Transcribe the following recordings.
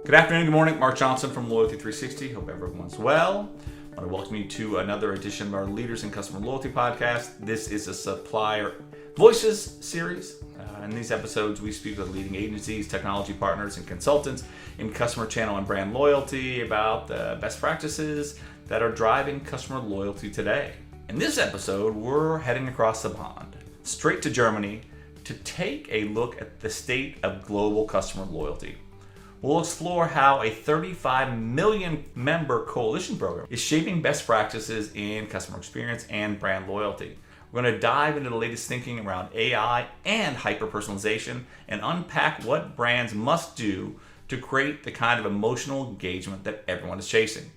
Good afternoon, good morning. Mark Johnson from Loyalty 360. Hope everyone's well. I want to welcome you to another edition of our Leaders in Customer Loyalty podcast. This is a Supplier Voices series. In these episodes, we speak with leading agencies, technology partners, and consultants in customer channel and brand loyalty about the best practices that are driving customer loyalty today. In this episode, we're heading across the pond, straight to Germany, to take a look at the state of global customer loyalty. We'll explore how a 35 million member coalition program is shaping best practices in customer experience and brand loyalty. We're going to dive into the latest thinking around AI and hyper-personalization and unpack what brands must do to create the kind of emotional engagement that everyone is chasing.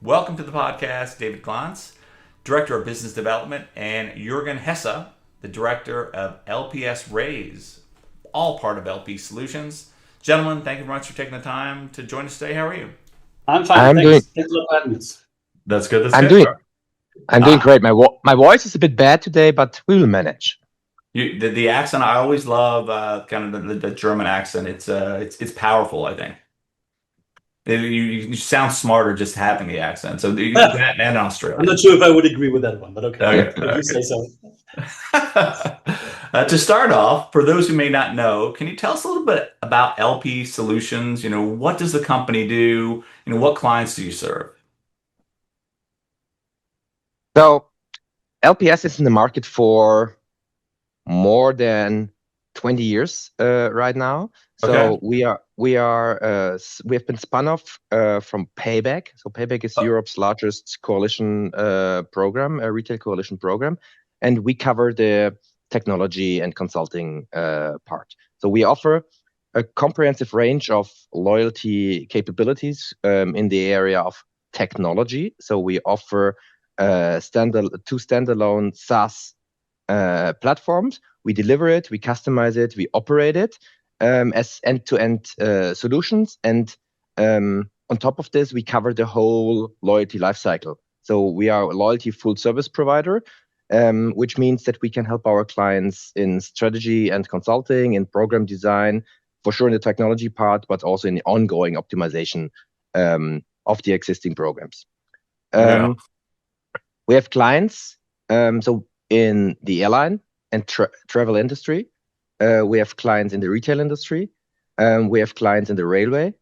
Welcome to the podcast, David Glantz, Director of Business Development, and Juergen Hesse, the Director of LPS Raise, all part of LP Solutions. Gentlemen, thank you very much for taking the time to join us today. How are you? I'm fine. Thanks a lot for having us. That's good. I'm doing great. My voice is a bit bad today, but we will manage. The accent, I always love kind of the German accent. It's powerful, I think. You sound smarter just having the accent. So you do that in Australia. I'm not sure if I would agree with that one, but okay. If you say so. To start off, for those who may not know, can you tell us a little bit about LP Solutions? What does the company do? What clients do you serve? So LPS is in the market for more than 20 years right now. So we have been spun off from Payback. So Payback is Europe's largest coalition program, a retail coalition program, and we cover the technology and consulting part. So we offer a comprehensive range of loyalty capabilities in the area of technology. So we offer two standalone SaaS platforms. We deliver it, we customize it, we operate it as end-to-end solutions. And on top of this, we cover the whole loyalty lifecycle. So we are a loyalty full service provider, which means that we can help our clients in strategy and consulting, in program design, for sure in the technology part, but also in the ongoing optimization of the existing programs. We have clients, so in the airline and travel industry. We have clients in the retail industry. We have clients in the railway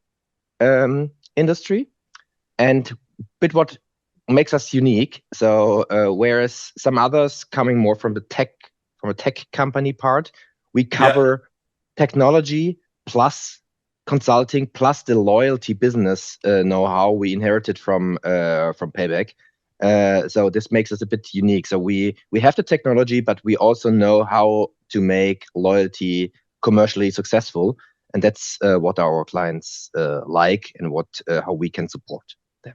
industry. And but what makes us unique, so whereas some others coming more from a tech company part, we cover technology plus consulting plus the loyalty business know-how we inherited from Payback. So this makes us a bit unique. So we have the technology, but we also know how to make loyalty commercially successful, and that's what our clients like and how we can support them.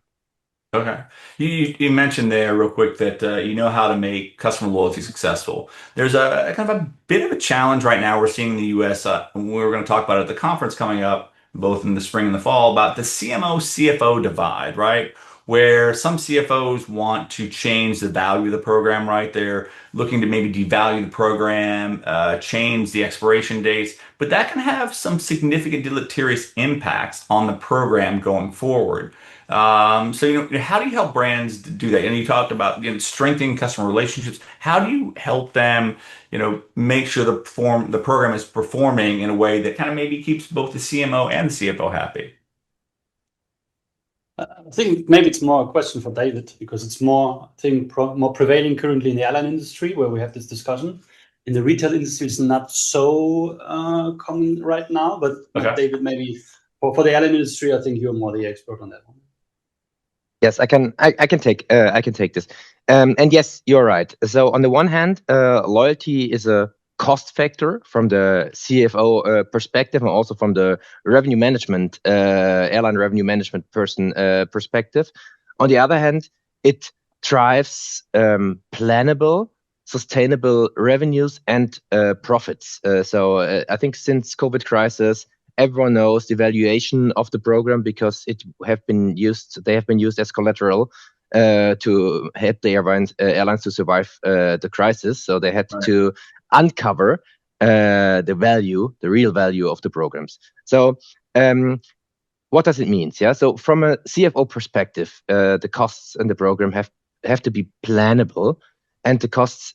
Okay, you mentioned there real quick that you know how to make customer loyalty successful. There's a kind of a bit of a challenge right now we're seeing in the U.S. We're going to talk about it at the conference coming up, both in the spring and the fall, about the CMO-CFO divide, right? Where some CFOs want to change the value of the program, right? They're looking to maybe devalue the program, change the expiration dates, but that can have some significant deleterious impacts on the program going forward. So, how do you help brands do that? And you talked about strengthening customer relationships. How do you help them, make sure the program is performing in a way that kind of maybe keeps both the CMO and the CFO happy? I think maybe it's more a question for David, because it's more prevailing currently in the airline industry, where we have this discussion. In the retail industry, it's not so common right now, but David, maybe for the airline industry, I think you're more the expert on that one. Yes, I can take this. And yes, you're right. So on the one hand, loyalty is a cost factor from the CFO perspective, and also from the revenue management, airline revenue management person perspective. On the other hand, it drives plannable, sustainable revenues and profits. So I think since COVID crisis, everyone knows the valuation of the program, because they have been used as collateral to help the airlines to survive the crisis. So they had to uncover the real value of the programs. So what does it mean? Yeah. So from a CFO perspective, the costs in the program have to be plannable, and the costs,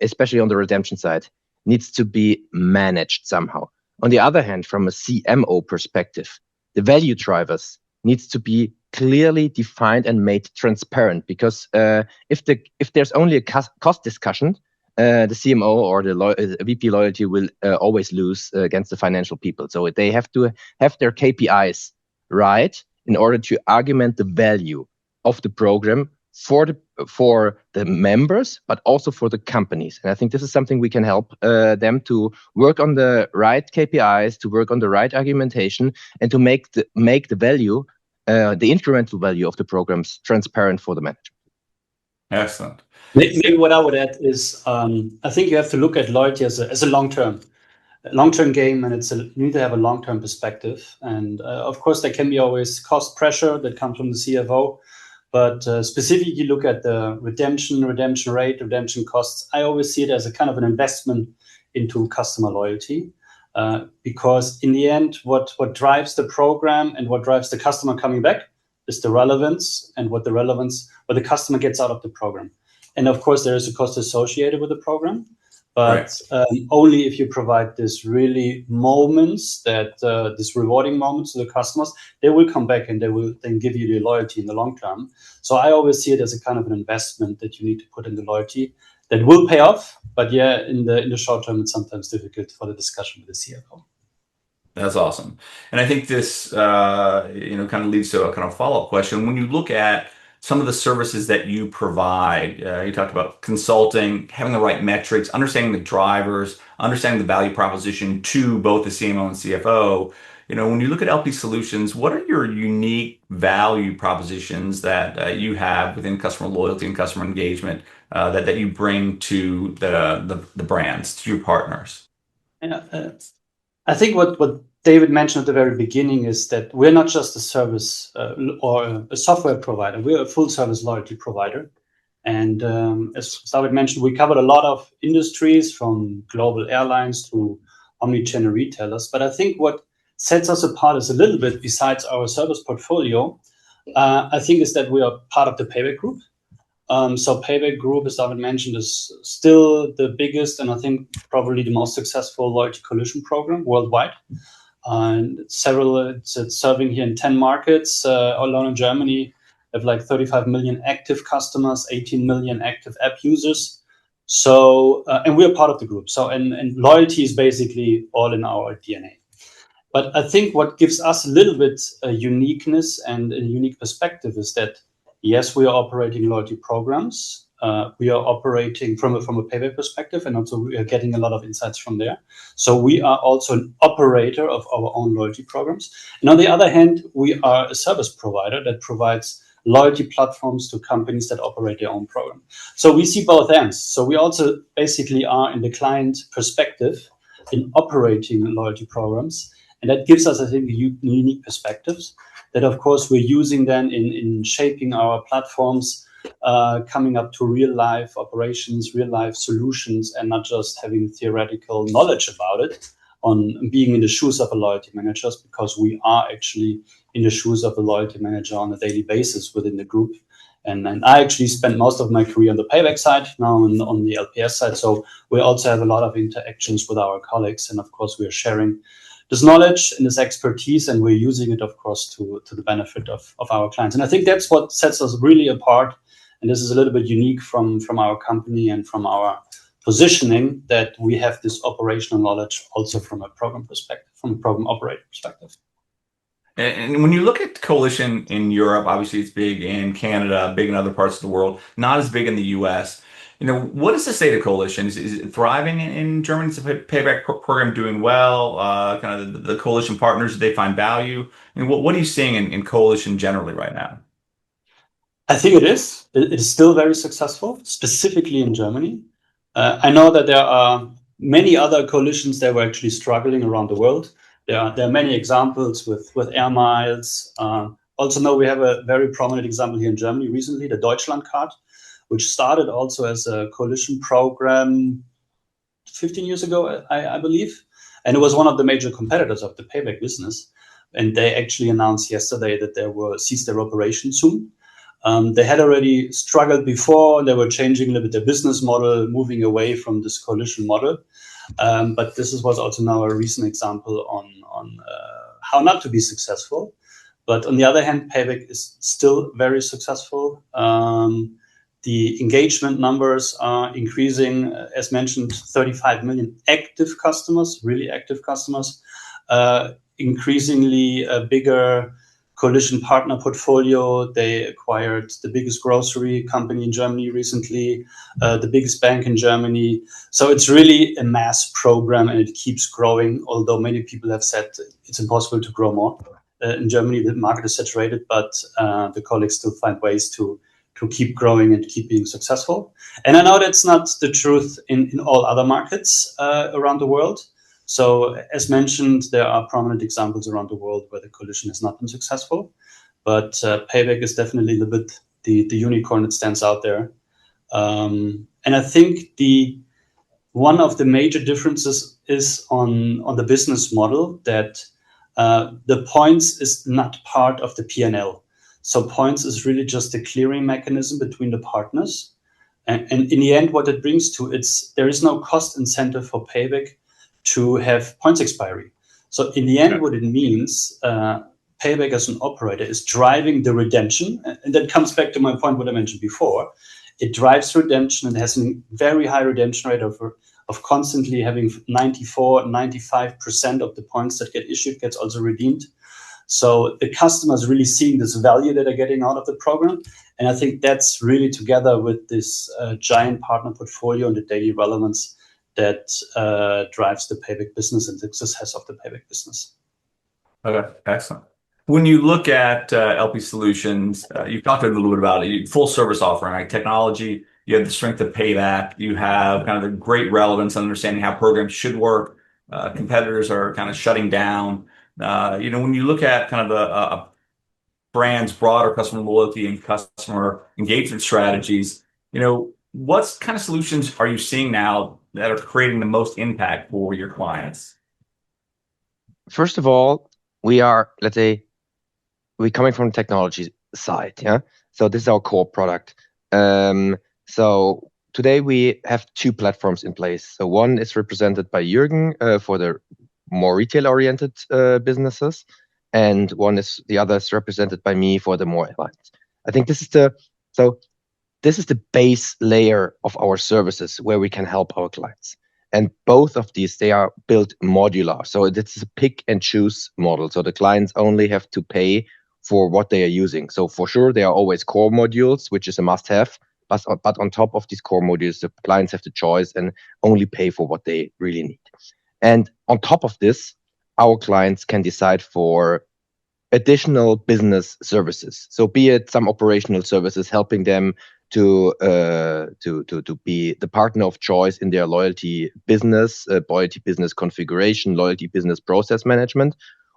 especially on the redemption side, needs to be managed somehow. On the other hand, from a CMO perspective, the value drivers needs to be clearly defined and made transparent, because if there's only a cost discussion, the CMO or the VP loyalty will always lose against the financial people. So they have to have their KPIs right in order to argument the value of the program for the members, but also for the companies. And I think this is something we can help them to work on the right KPIs, to work on the right argumentation, and to make the value, the incremental value of the programs transparent for the manager. Excellent. Maybe what I would add is, I think you have to look at loyalty as a long-term game, and you need to have a long-term perspective. And of course, there can be always cost pressure that comes from the CFO. But specifically look at the redemption rate, redemption costs. I always see it as a kind of an investment into customer loyalty, because in the end, what drives the program and what drives the customer coming back is the relevance, and what the customer gets out of the program. And of course, there is a cost associated with the program. But only if you provide this really moments, this rewarding moments to the customers, they will come back and they will then give you the loyalty in the long term. So I always see it as a kind of an investment that you need to put in the loyalty that will pay off. But yeah, in the short term, it's sometimes difficult for the discussion with the CFO. That's awesome. And I think this, kind of leads to a kind of follow-up question. When you look at some of the services that you provide, you talked about consulting, having the right metrics, understanding the drivers, understanding the value proposition to both the CMO and CFO. When you look at LP Solutions, what are your unique value propositions that you have within customer loyalty and customer engagement that you bring to the brands, to your partners? I think what David mentioned at the very beginning is that we're not just a service or a software provider. We're a full service loyalty provider. And as David mentioned, we covered a lot of industries, from global airlines to omnichannel retailers. But I think what sets us apart is a little bit, besides our service portfolio, I think is that we are part of the Payback Group. So Payback Group, as David mentioned, is still the biggest and I think probably the most successful loyalty collision program worldwide. And it's serving here in 10 markets. Alone in Germany, we have like 35 million active customers, 18 million active app users. So, and we're part of the group. So, and loyalty is basically all in our DNA. But I think what gives us a little bit uniqueness and a unique perspective is that, yes, we are operating loyalty programs. We are operating from a payback perspective, and also we are getting a lot of insights from there. So we are also an operator of our own loyalty programs. And on the other hand, we are a service provider that provides loyalty platforms to companies that operate their own program. So we see both ends. So we also basically are in the client perspective in operating loyalty programs. And that gives us, I think, unique perspectives that, of course, we're using then in shaping our platforms, coming up to real life operations, real life solutions, and not just having theoretical knowledge about it on being in the shoes of a loyalty manager, because we are actually in the shoes of a loyalty manager on a daily basis within the group. And I actually spent most of my career on the payback side, now on the LPS side. So we also have a lot of interactions with our colleagues. And of course, we are sharing this knowledge and this expertise, and we're using it, of course, to the benefit of our clients. And I think that's what sets us really apart. And this is a little bit unique from our company and from our positioning, that we have this operational knowledge also from a program perspective, from a program operator perspective. And when you look at Coalition in Europe, obviously it's big in Canada, big in other parts of the world, not as big in the US. What is the state of Coalition? Is it thriving in Germany? Is the payback program doing well? Kind of the Coalition partners, do they find value? What are you seeing in Coalition generally right now? I think it is. It is still very successful, specifically in Germany. I know that there are many other coalitions that were actually struggling around the world. There are many examples with air miles. Also know we have a very prominent example here in Germany recently, the Deutschland card, which started also as a coalition program 15 years ago, I believe. And it was one of the major competitors of the payback business. and they actually announced yesterday that they will cease their operation soon. They had already struggled before. They were changing a little bit their business model, moving away from this coalition model. But this was also now a recent example on how not to be successful. But on the other hand, Payback is still very successful. The engagement numbers are increasing, as mentioned, 35 million active customers, really active customers, increasingly a bigger coalition partner portfolio. They acquired the biggest grocery company in Germany recently, the biggest bank in Germany. So it's really a mass program and it keeps growing, although many people have said it's impossible to grow more. In Germany, the market is saturated, but the colleagues still find ways to keep growing and keep being successful. And I know that's not the truth in all other markets around the world. So as mentioned, there are prominent examples around the world where the coalition has not been successful. But Payback is definitely a little bit the unicorn that stands out there. And I think one of the major differences is on the business model that the points is not part of the P&L. So points is really just a clearing mechanism between the partners. And in the end, what it brings to there is no cost incentive for Payback to have points expiry. So in the end, what it means, Payback as an operator is driving the redemption. And that comes back to my point, what I mentioned before. It drives redemption and has a very high redemption rate of constantly having 94, 95% of the points that get issued gets also redeemed. So the customer is really seeing this value that they're getting out of the program. And I think that's really together with this giant partner portfolio and the daily relevance that drives the Payback business and the success of the Payback business. Okay, excellent. When you look at LP Solutions, you've talked a little bit about it, full service offering, right? Technology, you have the strength of Payback, you have kind of the great relevance and understanding how programs should work. Competitors are kind of shutting down. When you look at kind of a brand's broader customer loyalty and customer engagement strategies, what kind of solutions are you seeing now that are creating the most impact for your clients? First of all, we're coming from the technology side, yeah. So this is our core product. So today we have two platforms in place. So one is represented by Juergen for the more retail-oriented businesses, and the other is represented by me for the more advanced. I think this is the base layer of our services where we can help our clients. And both of these, they are built modular. So this is a pick and choose model. So the clients only have to pay for what they are using. So for sure, there are always core modules, which is a must-have. But on top of these core modules, the clients have the choice and only pay for what they really need. And on top of this, our clients can decide for additional business services. So be it some operational services helping them to be the partner of choice in their loyalty business configuration, loyalty business process management,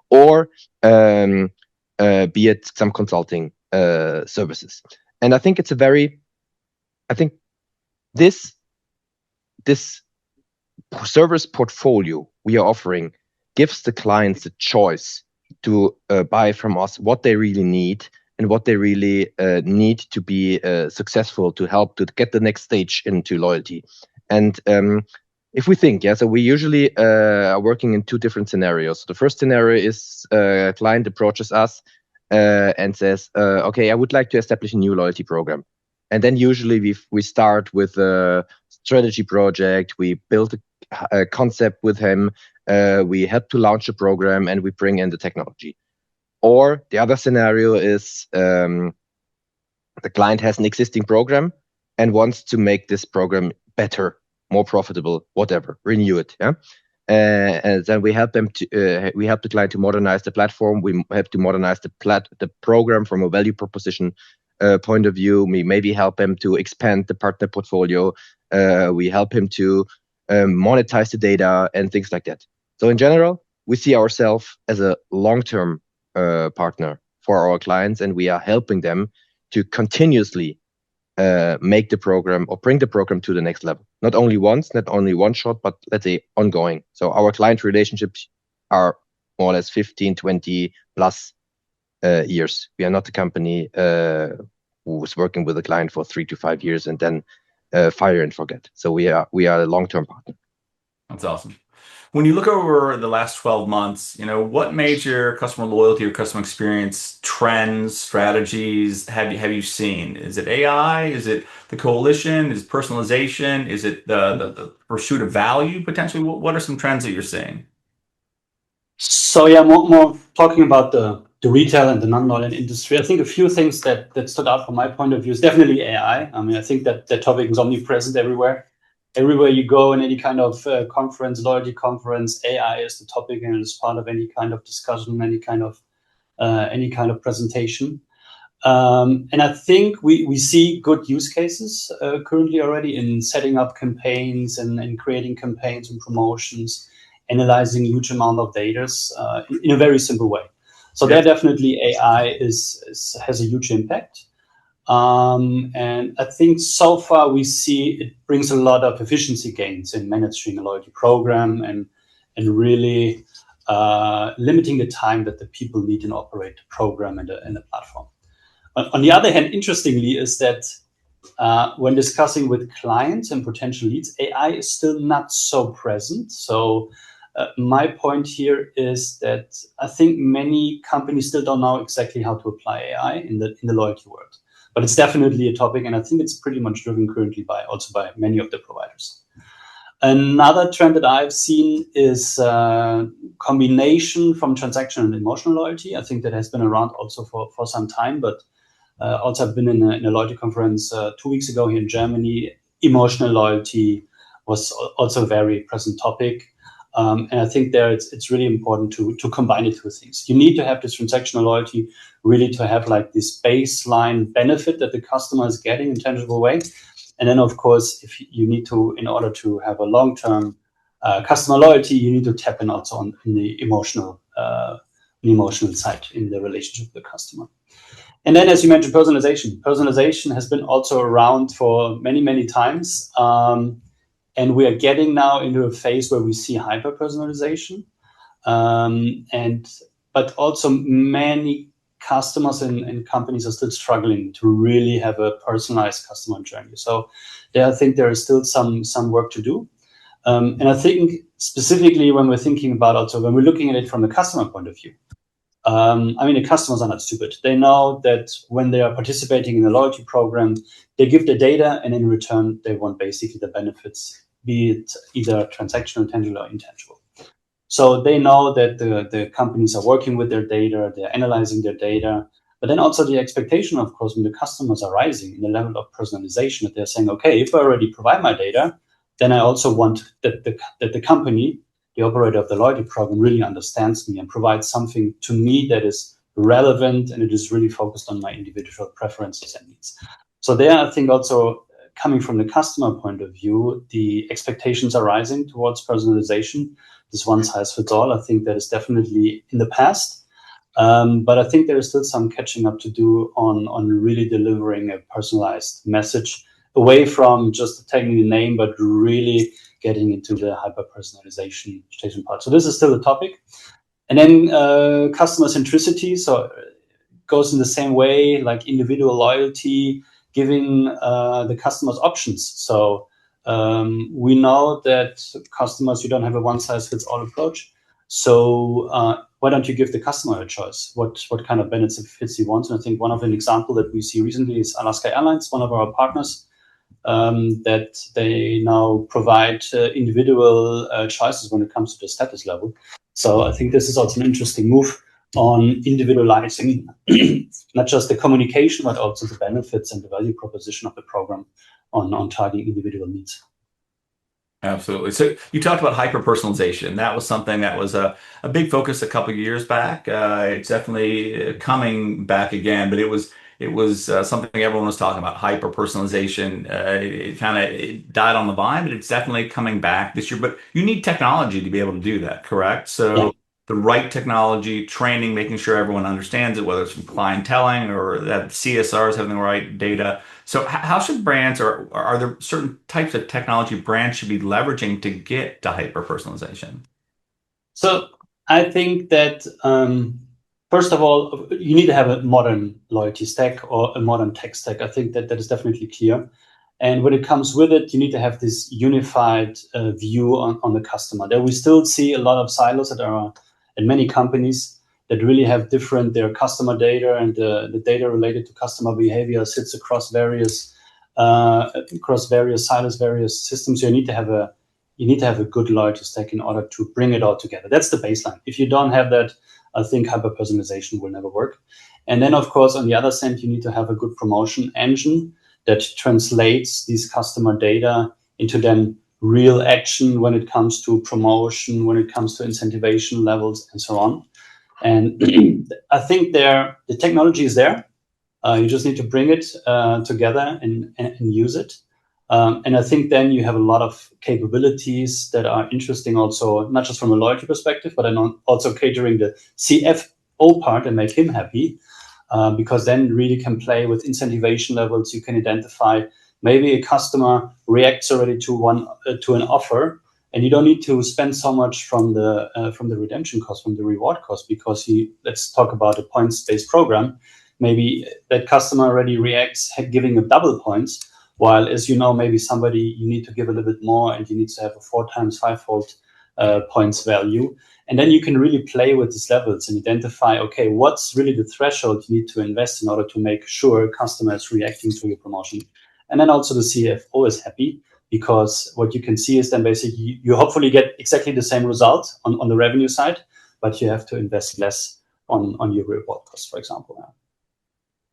or be it some consulting services. And I think this service portfolio we are offering gives the clients the choice to buy from us what they really need and what they really need to be successful to help to get the next stage into loyalty. And if we think, so we usually are working in two different scenarios. The first scenario is a client approaches us and says, okay, I would like to establish a new loyalty program. And then usually we start with a strategy project. We build a concept with him. We help to launch a program and we bring in the technology. Or the other scenario is the client has an existing program and wants to make this program better, more profitable, whatever, renew it. Yeah. And then we help the client to modernize the platform. We have to modernize the program from a value proposition point of view. We maybe help him to expand the partner portfolio. We help him to monetize the data and things like that. So in general, we see ourselves as a long-term partner for our clients, and we are helping them to continuously make the program or bring the program to the next level. Not only once, not only one shot, but let's say ongoing. So our client relationships are more or less 15, 20 plus years. We are not a company who's working with a client for 3 to 5 years and then fire and forget. So we are a long-term partner. That's awesome. When you look over the last 12 months, what major customer loyalty or customer experience trends, strategies have you seen? Is it AI? Is it the coalition? Is it personalization? Is it the pursuit of value potentially? What are some trends that you're seeing? So yeah, more talking about the retail and the non-oil industry. I think a few things that stood out from my point of view is definitely AI. I mean, I think that topic is omnipresent everywhere. Everywhere you go in any kind of conference, loyalty conference, AI is the topic and it's part of any kind of discussion, any kind of presentation. And I think we see good use cases currently already in setting up campaigns and creating campaigns and promotions, analyzing huge amount of data in a very simple way. So there definitely AI has a huge impact. And I think so far we see it brings a lot of efficiency gains in managing a loyalty program and really limiting the time that the people need to operate the program and the platform. On the other hand, interestingly, is that when discussing with clients and potential leads, AI is still not so present. So my point here is that I think many companies still don't know exactly how to apply AI in the loyalty world. But it's definitely a topic, and I think it's pretty much driven currently by many of the providers. Another trend that I've seen is combination from transactional and emotional loyalty. I think that has been around also for some time, but also I've been in a loyalty conference 2 weeks ago here in Germany. Emotional loyalty was also a very present topic. And I think there it's really important to combine the two things. You need to have this transactional loyalty really to have like this baseline benefit that the customer is getting in a tangible way. And then, of course, if you need to, in order to have a long-term customer loyalty, you need to tap in also on the emotional side in the relationship with the customer. And then, as you mentioned, personalization. Personalization has been also around for many, many times. And we are getting now into a phase where we see hyper-personalization. But also many customers and companies are still struggling to really have a personalized customer journey. So I think there is still some work to do. And I think specifically when we're thinking about also, when we're looking at it from the customer point of view, I mean, the customers are not stupid. They know that when they are participating in a loyalty program, they give the data and in return, they want basically the benefits, be it either transactional, tangible or intangible. So they know that the companies are working with their data, they're analyzing their data, but then also the expectation, of course, when the customers are rising in the level of personalization, that they're saying, okay, if I already provide my data, then I also want that the company, the operator of the loyalty program, really understands me and provides something to me that is relevant and it is really focused on my individual preferences and needs. So there, I think also coming from the customer point of view, the expectations are rising towards personalization. This one size fits all. I think that is definitely in the past. But I think there is still some catching up to do on really delivering a personalized message away from just tagging the name, but really getting into the hyper-personalization part. So this is still a topic. And then customer centricity. So it goes in the same way, like individual loyalty, giving the customers options. So we know that customers, you don't have a one-size-fits-all approach. So why don't you give the customer a choice? What kind of benefits he wants? And I think one of an example that we see recently is Alaska Airlines, one of our partners, that they now provide individual choices when it comes to the status level. So I think this is also an interesting move on individualizing not just the communication, but also the benefits and the value proposition of the program on targeting individual needs. Absolutely. So you talked about hyper-personalization. That was something that was a big focus a couple of years back. It's definitely coming back again, but it was something everyone was talking about, hyper-personalization. It died on the vine, but it's definitely coming back this year. But you need technology to be able to do that, correct? So Yeah. the right technology, training, making sure everyone understands it, whether it's from clienteling or that CSRs having the right data. So how should brands, or are there certain types of technology brands should be leveraging to get to hyper-personalization? So I think that first of all, you need to have a modern loyalty stack or a modern tech stack. I think that is definitely clear. And when it comes with it, you need to have this unified view on the customer. There we still see a lot of silos that are in many companies that really have their customer data and the data related to customer behavior sits across various silos, various systems. So you need to have a good loyalty stack in order to bring it all together. That's the baseline. If you don't have that, I think hyper-personalization will never work. And then, of course, on the other side, you need to have a good promotion engine that translates these customer data into then real action when it comes to promotion, when it comes to incentivization levels, and so on. And I think the technology is there. You just need to bring it together and use it. And I think then you have a lot of capabilities that are interesting also, not just from a loyalty perspective, but then also catering the CFO part and make him happy. Because then really can play with incentivization levels. You can identify maybe a customer reacts already to an offer, and you don't need to spend so much from the redemption cost, from the reward cost, because let's talk about a points-based program. Maybe that customer already reacts giving a double points, while as you know, maybe somebody you need to give a little bit more, and you need to have a 4 times 5-fold points value. And then you can really play with these levels and identify, okay, what's really the threshold you need to invest in order to make sure a customer is reacting to your promotion. And then also the CFO is happy, because what you can see is then basically you hopefully get exactly the same result on the revenue side, but you have to invest less on your reward cost, for example.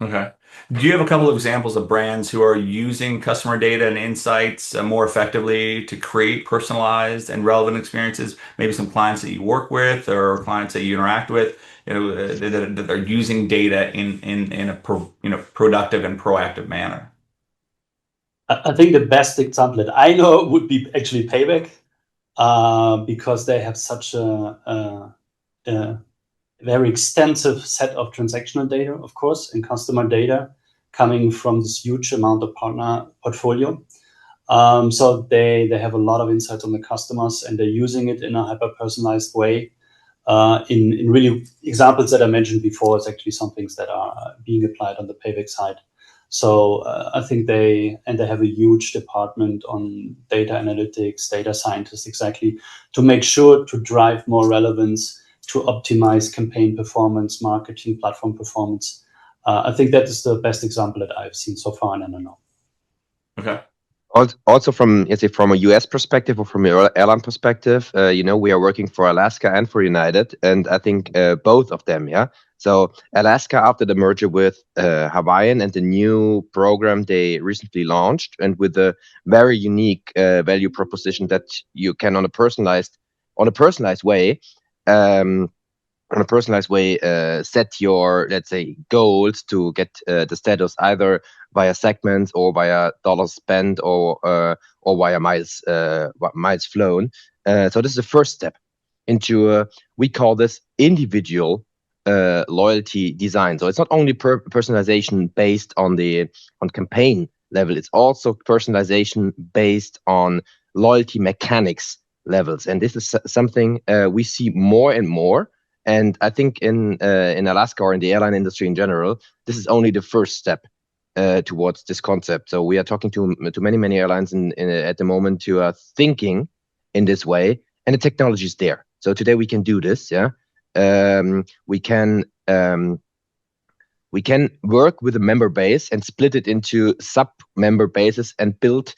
Okay. Do you have a couple of examples of brands who are using customer data and insights more effectively to create personalized and relevant experiences? Maybe some clients that you work with or clients that you interact with, that are using data in a productive and proactive manner. I think the best example that I know would be actually Payback, because they have such a very extensive set of transactional data, of course, and customer data coming from this huge amount of partner portfolio. So they have a lot of insights on the customers, and they're using it in a hyper-personalized way. In really examples that I mentioned before, it's actually some things that are being applied on the Payback side. So I think they have a huge department on data analytics, data scientists, exactly, to make sure to drive more relevance, to optimize campaign performance, marketing platform performance. I think that is the best example that I've seen so far, and I don't know. Okay. Also from a US perspective or from your airline perspective, we are working for Alaska and for United, and I think both of them, yeah. So Alaska, after the merger with Hawaiian and the new program they recently launched, and with a very unique value proposition that you can on a personalized way. Set your, let's say, goals to get the status either via segments or via dollars spent or via miles flown. So this is the first step into we call this individual loyalty design. So it's not only personalization based on campaign level, it's also personalization based on loyalty mechanics levels, and this is something we see more and more. And I think in Alaska or in the airline industry in general, this is only the first step towards this concept. So we are talking to many airlines at the moment who are thinking in this way, and the technology is there. So today we can do this. Yeah, we can work with a member base and split it into sub-member bases and build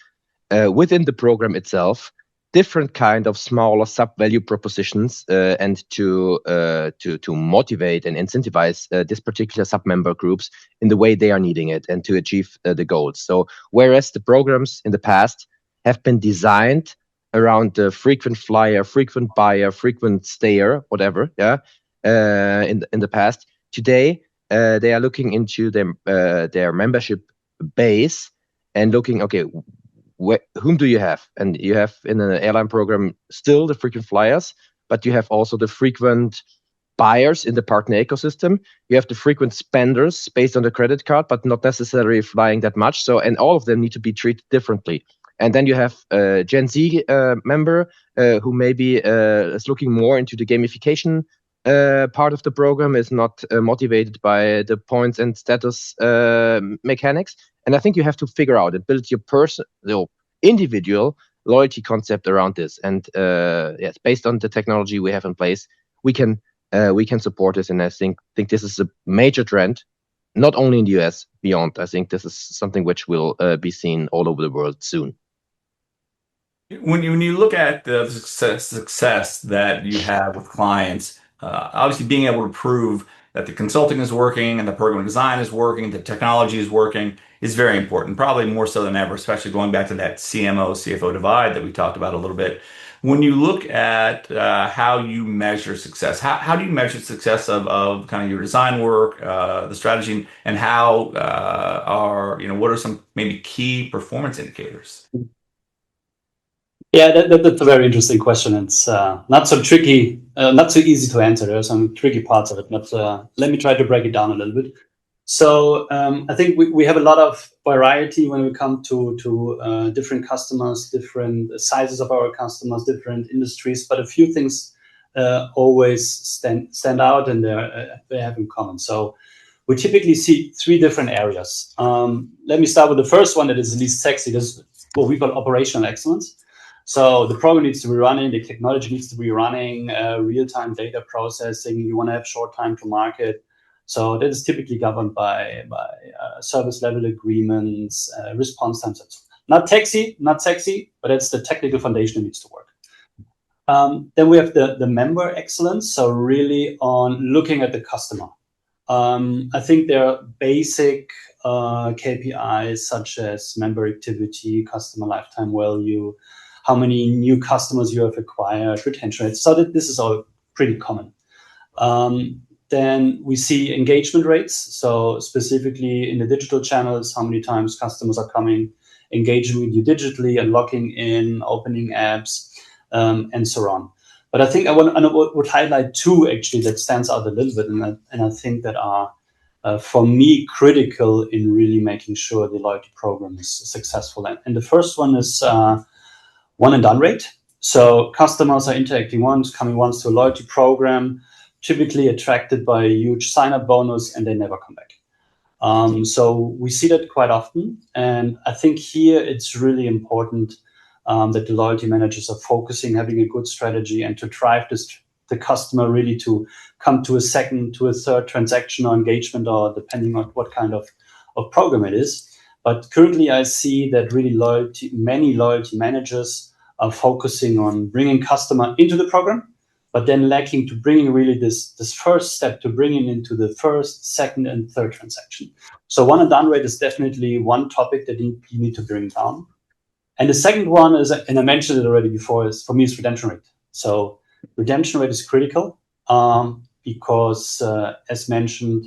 within the program itself different kind of smaller sub-value propositions and to motivate and incentivize this particular sub-member groups in the way they are needing it and to achieve the goals. So whereas the programs in the past have been designed around the frequent flyer, frequent buyer, frequent stayer, whatever, yeah, in the past, today they are looking into their membership base and looking, okay, whom do you have? And you have in an airline program still the frequent flyers, but you have also the frequent buyers in the partner ecosystem. You have the frequent spenders based on the credit card, but not necessarily flying that much. So, and all of them need to be treated differently. And then you have a Gen Z member who maybe is looking more into the gamification part of the program, is not motivated by the points and status mechanics. And I think you have to figure out and build your individual loyalty concept around this. And yes, based on the technology we have in place, we can support this. And I think this is a major trend, not only in the US, beyond. I think this is something which will be seen all over the world soon. When you look at the success that you have with clients, obviously being able to prove that the consulting is working and the program design is working, the technology is working, is very important, probably more so than ever, especially going back to that CMO-CFO divide that we talked about a little bit. When you look at how you measure success, how do you measure success of kind of your design work, the strategy, and how what are some maybe key performance indicators? Yeah, that's a very interesting question. It's not so tricky, not so easy to answer. There are some tricky parts of it, but let me try to break it down a little bit. So I think we have a lot of variety when we come to different customers, different sizes of our customers, different industries, but a few things always stand out, and they have in common. So we typically see three different areas. Let me start with the first one that is the least sexy. This is what we call operational excellence. So the program needs to be running, the technology needs to be running, real-time data processing. You want to have short time to market. So that is typically governed by service level agreements, response times. Not sexy, but it's the technical foundation that needs to work. Then we have the member excellence. So really on looking at the customer. I think there are basic KPIs such as member activity, customer lifetime value, how many new customers you have acquired, retention rates. So this is all pretty common. Then we see engagement rates. So specifically in the digital channels, how many times customers are coming, engaging with you digitally and logging in, opening apps, and so on. But I think I would highlight two actually that stands out a little bit, and I think that are for me critical in really making sure the loyalty program is successful. And the first one is one and done rate. So customers are interacting once, coming once to a loyalty program, typically attracted by a huge sign-up bonus, and they never come back. So we see that quite often. And I think here it's really important that the loyalty managers are focusing, having a good strategy, and to drive the customer really to come to a second, to a third transaction or engagement, or depending on what kind of program it is. But currently I see that really many loyalty managers are focusing on bringing customer into the program, but then lacking to bringing really this first step to bringing into the first, second, and third transaction. So one and done rate is definitely one topic that you need to bring down. And the second one is, and I mentioned it already before, is for me is redemption rate. So redemption rate is critical because, as mentioned,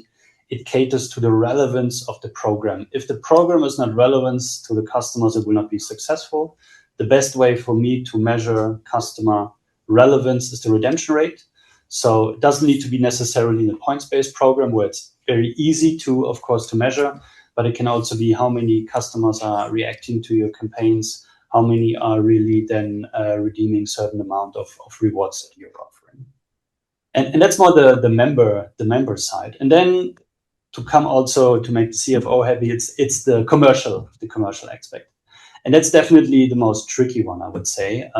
it caters to the relevance of the program. If the program is not relevant to the customers, it will not be successful. The best way for me to measure customer relevance is the redemption rate. So it doesn't need to be necessarily in a points-based program where it's very easy to, of course, to measure, but it can also be how many customers are reacting to your campaigns, how many are really then redeeming certain amount of rewards that you're offering. And that's more the member side. And then to come also to make the CFO happy, it's the commercial aspect. And that's definitely the most tricky one, I would say.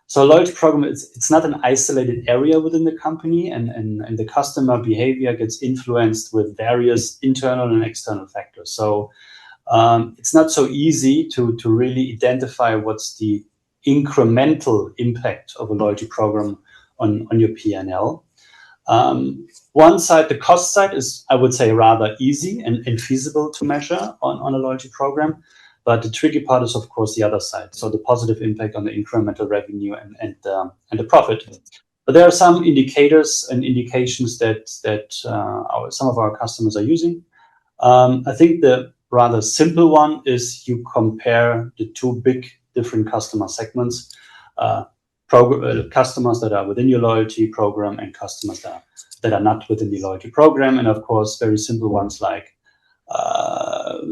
So a loyalty program, it's not an isolated area within the company, and the customer behavior gets influenced with various internal and external factors. So it's not so easy to really identify what's the incremental impact of a loyalty program on your P&L. One side, the cost side, is, I would say, rather easy and feasible to measure on a loyalty program. But the tricky part is, of course, the other side. So the positive impact on the incremental revenue and the profit. But there are some indicators and indications that some of our customers are using. I think the rather simple one is you compare the two big different customer segments. Customers that are within your loyalty program and customers that are not within the loyalty program. And of course, very simple ones like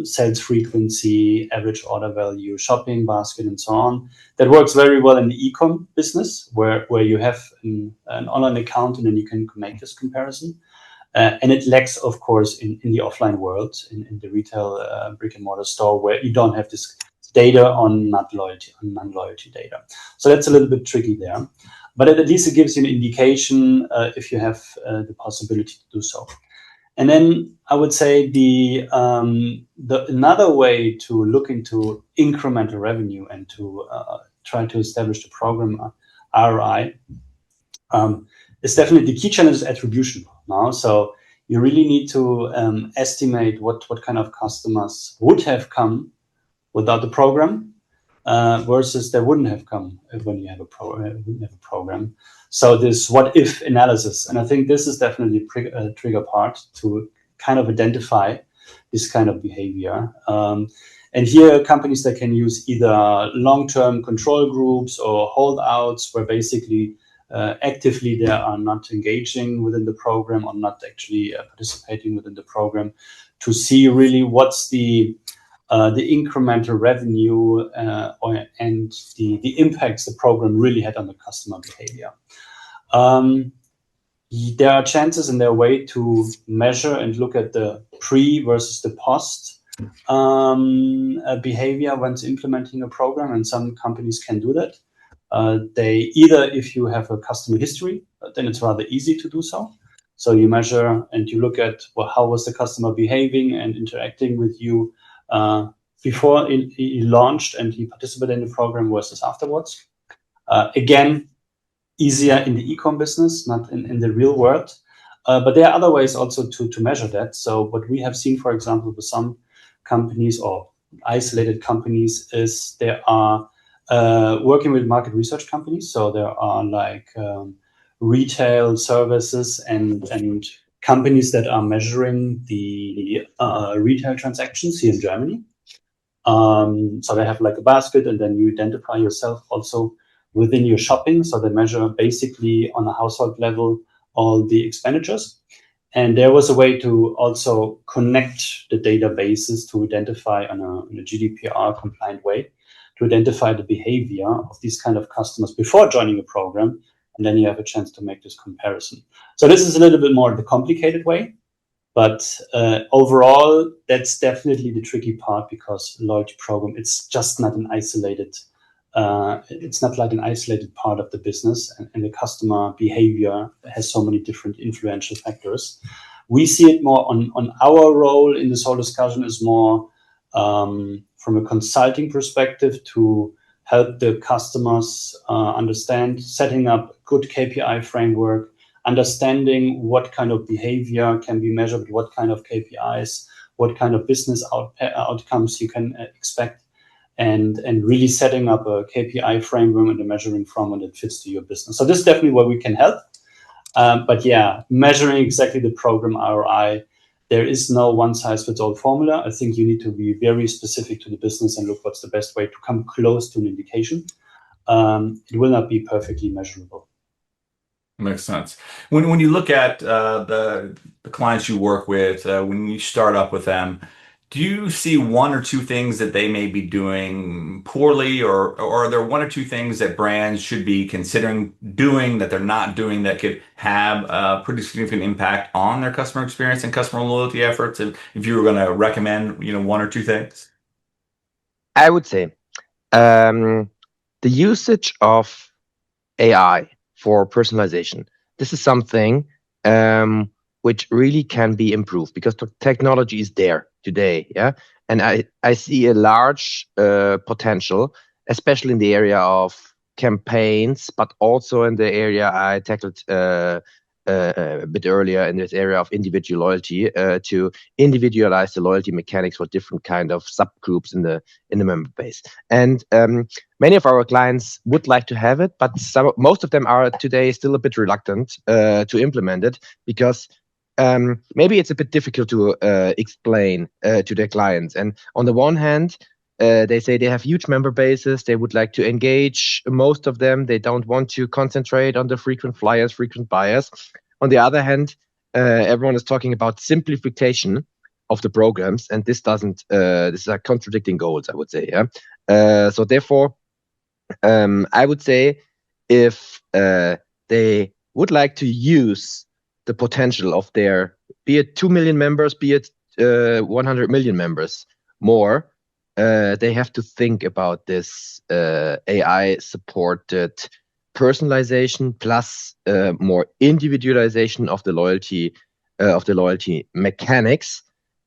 sales frequency, average order value, shopping basket, and so on. That works very well in the e-com business, where you have an online account and then you can make this comparison. And it lacks, of course, in the offline world, in the retail brick and mortar store, where you don't have this data on non-loyalty data. So that's a little bit tricky there. But at least it gives you an indication if you have the possibility to do so. And then I would say the another way to look into incremental revenue and to try to establish the program ROI is definitely the key challenge is attribution now. So you really need to estimate what kind of customers would have come without the program versus they wouldn't have come when you have a program. So this what if analysis, and I think this is definitely a trigger part to kind of identify this kind of behavior. And here companies that can use either long-term control groups or holdouts where basically actively they are not engaging within the program or not actually participating within the program to see really what's the incremental revenue and the impacts the program really had on the customer behavior. There are chances and there are ways to measure and look at the pre versus the post behavior when implementing a program, and some companies can do that. They either, if you have a customer history, then it's rather easy to do so. So you measure and you look at how was the customer behaving and interacting with you before he launched and he participated in the program versus afterwards. Again, easier in the e-com business, not in the real world. But there are other ways also to measure that. So what we have seen, for example, with some companies or isolated companies is they are working with market research companies. So there are like retail services and companies that are measuring the retail transactions here in Germany. So they have like a basket and then you identify yourself also within your shopping. So they measure basically on a household level all the expenditures. And there was a way to also connect the databases to identify in a GDPR compliant way to identify the behavior of these kind of customers before joining a program. And then you have a chance to make this comparison. So this is a little bit more the complicated way. But overall, that's definitely the tricky part because loyalty program, it's just not an isolated, it's not like an isolated part of the business, and the customer behavior has so many different influential factors. We see it more on our role in this whole discussion is more from a consulting perspective to help the customers understand setting up good KPI framework, understanding what kind of behavior can be measured, what kind of KPIs, what kind of business outcomes you can expect, and really setting up a KPI framework and a measuring framework that fits to your business. So this is definitely where we can help. But yeah, measuring exactly the program ROI, there is no one-size-fits-all formula. I think you need to be very specific to the business and look what's the best way to come close to an indication. It will not be perfectly measurable. Makes sense. When you look at the clients you work with, when you start up with them, do you see one or two things that they may be doing poorly, or are there one or two things that brands should be considering doing that they're not doing that could have a pretty significant impact on their customer experience and customer loyalty efforts? If you were going to recommend, one or two things, I would say the usage of AI for personalization. This is something which really can be improved because the technology is there today, yeah. And I see a large potential, especially in the area of campaigns, but also in the area I tackled a bit earlier in this area of individual loyalty, to individualize the loyalty mechanics for different kind of subgroups in the member base. And many of our clients would like to have it, but most of them are today still a bit reluctant to implement it because maybe it's a bit difficult to explain to their clients. And on the one hand, they say they have huge member bases. They would like to engage most of them. They don't want to concentrate on the frequent flyers, frequent buyers. On the other hand, everyone is talking about simplification of the programs, and this is a contradicting goals, I would say. Yeah. So therefore, I would say if they would like to use the potential of their, be it 2 million members, be it 100 million members more, they have to think about this AI supported personalization plus more individualization of the loyalty mechanics,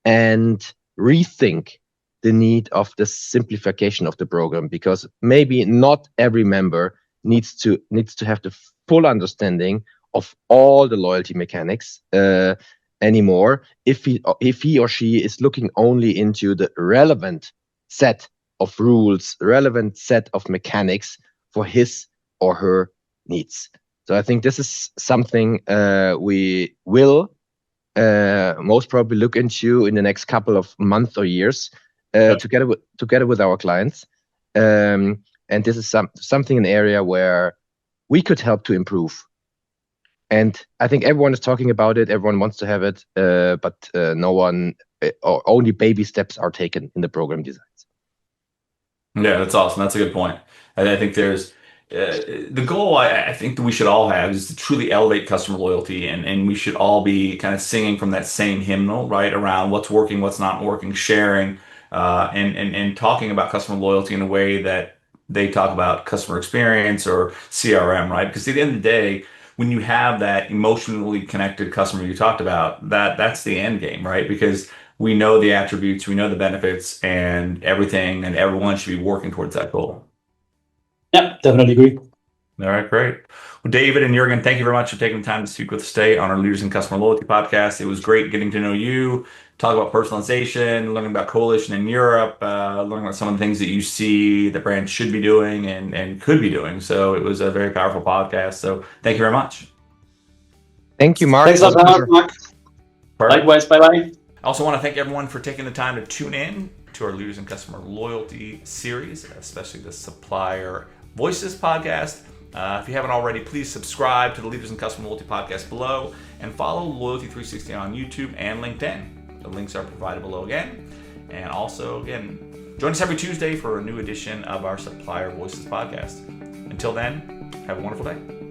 and rethink the need of the simplification of the program, because maybe not every member needs to have the full understanding of all the loyalty mechanics anymore. If he or she is looking only into the relevant set of rules, relevant set of mechanics for his or her needs. So I think this is something we will most probably look into in the next couple of months or years, together with our clients. And this is something, an area where we could help to improve. And I think everyone is talking about it. Everyone wants to have it, but no one, or only baby steps are taken in the program designs. Yeah, that's awesome. That's a good point. And I think there's the goal I think that we should all have is to truly elevate customer loyalty, and we should all be kind of singing from that same hymnal, right, around what's working, what's not working, sharing, and talking about customer loyalty in a way that they talk about customer experience or CRM, right? Because at the end of the day, when you have that emotionally connected customer you talked about, that's the end game, right? Because we know the attributes, we know the benefits, and everything, and everyone should be working towards that goal. Yeah, definitely agree. All right, great. Well, David and Juergen, thank you very much for taking the time to speak with us today on our Leaders in Customer Loyalty podcast. It was great getting to know you, talk about personalization, learning about Coalition in Europe, learning about some of the things that you see that brands should be doing and could be doing. So it was a very powerful podcast. So thank you very much. Thank you, Mark. Thanks a lot, Mark. Likewise, bye-bye. I also want to thank everyone for taking the time to tune in to our Leaders in Customer Loyalty series, especially the Supplier Voices podcast. If you haven't already, please subscribe to the Leaders in Customer Loyalty podcast below, and follow Loyalty 360 on YouTube and LinkedIn. The links are provided below again. And also, again, join us every Tuesday for a new edition of our Supplier Voices podcast. Until then, have a wonderful day.